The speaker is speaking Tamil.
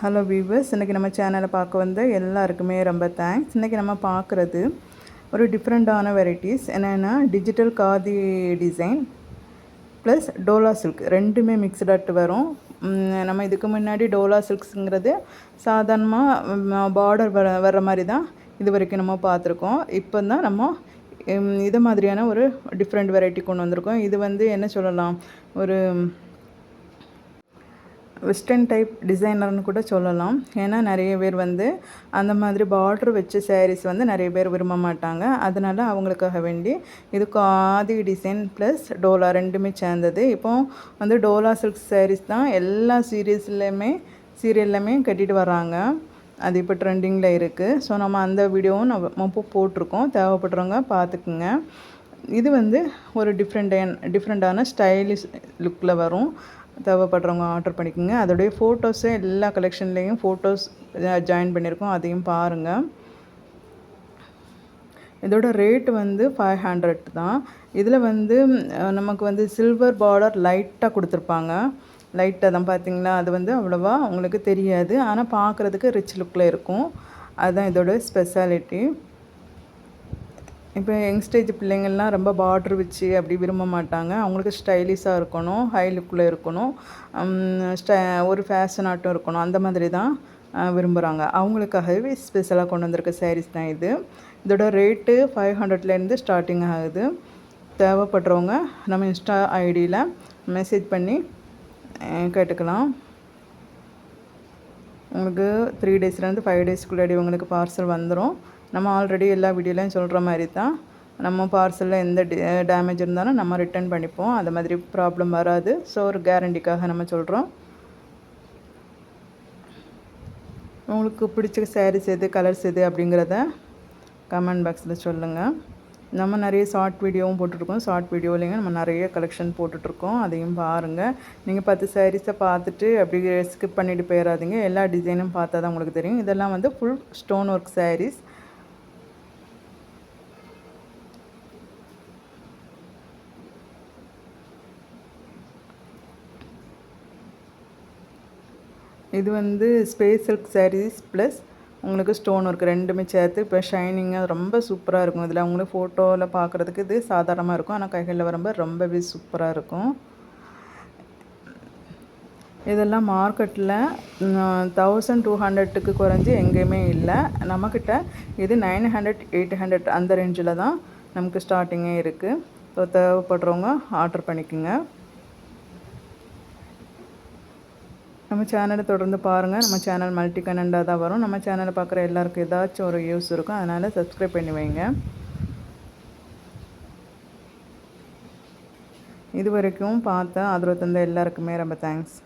ஹலோ வீவர்ஸ், இன்றைக்கி நம்ம சேனலை பார்க்க வந்த எல்லாருக்குமே ரொம்ப தேங்க்ஸ். இன்றைக்கி நம்ம பார்க்குறது ஒரு டிஃப்ரெண்ட்டான வெரைட்டிஸ். என்னென்னா digital khadi design plus Dola silk ரெண்டுமே மிக்ஸ்டாட்டு வரும். நம்ம இதுக்கு முன்னாடி டோலா சில்க்ஸுங்கிறது சாதாரணமாக பார்டர் வர்ற மாதிரி தான் இது வரைக்கும் நம்ம பார்த்துருக்கோம். இப்போ தான் நம்ம இது மாதிரியான ஒரு டிஃப்ரெண்ட் வெரைட்டி கொண்டு வந்திருக்கோம். இது வந்து என்ன சொல்லலாம், ஒரு வெஸ்டர்ன் டைப் டிசைனர்னு கூட சொல்லலாம். ஏன்னா நிறைய பேர் வந்து அந்த மாதிரி பார்டர் வச்ச சாரீஸ் வந்து நிறைய பேர் விரும்ப மாட்டாங்க. அதனால் அவங்களுக்காக வேண்டி இது காதி டிசைன் ப்ளஸ் டோலா ரெண்டுமே சேர்ந்தது. இப்போ வந்து டோலா சில்க் சாரீஸ் தான் எல்லா சீரியல்லையுமே கட்டிட்டு வராங்க. அது இப்போ ட்ரெண்டிங்கில் இருக்குது. ஸோ நம்ம அந்த வீடியோவும் நம்ம இப்போ போட்டிருக்கோம். தேவைப்படுறவங்க பார்த்துக்குங்க. இது வந்து ஒரு டிஃப்ரெண்ட்டான ஸ்டைலிஷ் லுக்கில் வரும். தேவைப்படுறவங்க ஆர்டர் பண்ணிக்கோங்க. அதோடைய ஃபோட்டோஸு எல்லா கலெக்ஷன்லேயும் ஃபோட்டோஸ் ஜாயின் பண்ணியிருக்கோம், அதையும் பாருங்கள். இதோட ரேட் வந்து 500 தான். இதில் வந்து நமக்கு வந்து சில்வர் பார்டர் லைட்டாக கொடுத்துருப்பாங்க. லைட்டாக தான் பார்த்தீங்களா, அது வந்து அவ்வளோவா உங்களுக்கு தெரியாது. ஆனால் பார்க்குறதுக்கு ரிச் லுக்கில் இருக்கும். அதுதான் இதோட ஸ்பெஷாலிட்டி. இப்போ யங்ஸ்டேஜ் பிள்ளைங்கள்லாம் ரொம்ப பார்ட்ரு வச்சு அப்படி விரும்ப மாட்டாங்க. அவங்களுக்கு ஸ்டைலிஷாக இருக்கணும், ஹை லுக்கில் இருக்கணும், ஒரு ஃபேஷனாட்டும் இருக்கணும், அந்த மாதிரி தான் விரும்புகிறாங்க. அவங்களுக்காகவே ஸ்பெஷலாக கொண்டு வந்திருக்க சாரீஸ் தான் இது. இதோட ரேட்டு 500லேருந்து ஸ்டார்டிங் ஆகுது. தேவைப்படுறவங்க நம்ம இன்ஸ்டா ஐடியில் மெசேஜ் பண்ணி கேட்டுக்கலாம். உங்களுக்கு 3 டேஸ்லேருந்து 5 டேஸ்க்குள்ளாடி உங்களுக்கு பார்சல் வந்துடும். நம்ம ஆல்ரெடி எல்லா வீடியோலையும் சொல்கிற மாதிரி தான், நம்ம பார்சலில் எந்த டேமேஜ் இருந்தாலும் நம்ம ரிட்டர்ன் பண்ணிப்போம். அது மாதிரி ப்ராப்ளம் வராது. ஸோ ஒரு கேரண்டிக்காக நம்ம சொல்கிறோம். உங்களுக்கு பிடிச்ச சாரீஸ் எது, கலர்ஸ் எது அப்படிங்கிறத கமெண்ட் பாக்ஸில் சொல்லுங்கள். நம்ம நிறைய ஷார்ட் வீடியோவும் போட்டுட்ருக்கோம். ஷார்ட் வீடியோலையும் நம்ம நிறைய கலெக்ஷன் போட்டுட்ருக்கோம், அதையும் பாருங்கள். நீங்கள் 10 சாரீஸை பார்த்துட்டு அப்படி ஸ்கிப் பண்ணிவிட்டு போயிடாதீங்க. எல்லா டிசைனும் பார்த்தா தான் உங்களுக்கு தெரியும். இதெல்லாம் வந்து ஃபுல் ஸ்டோன் ஒர்க் சாரீஸ். இது வந்து ஸ்பேஸ் சில்க் சாரீஸ் ப்ளஸ் உங்களுக்கு ஸ்டோன் ஒர்க் ரெண்டுமே சேர்த்து இப்போ ஷைனிங்காக ரொம்ப சூப்பராக இருக்கும். இதில் உங்களுக்கு ஃபோட்டோவில் பார்க்குறதுக்கு இது சாதாரணமாக இருக்கும், ஆனால் கைகளில் வரும்போது ரொம்பவே சூப்பராக இருக்கும். இதெல்லாம் மார்க்கெட்டில் 1200க்கு குறைஞ்சி எங்கேயுமே இல்லை. நம்மக்கிட்ட இது 900 800 அந்த ரேஞ்சில் தான் நமக்கு ஸ்டார்டிங்கே இருக்குது. ஸோ தேவைப்படுறவங்க ஆர்டர் பண்ணிக்கோங்க. நம்ம சேனலை தொடர்ந்து பாருங்கள். நம்ம சேனல் மல்டி கனெண்டாக தான் வரும். நம்ம சேனலை பார்க்குற எல்லாருக்கும் ஏதாச்சும் ஒரு யூஸ் இருக்கும். அதனால் சப்ஸ்கிரைப் பண்ணி வைங்க. இது வரைக்கும் பார்த்த ஆதரவு தந்த எல்லாருக்குமே ரொம்ப தேங்க்ஸ்.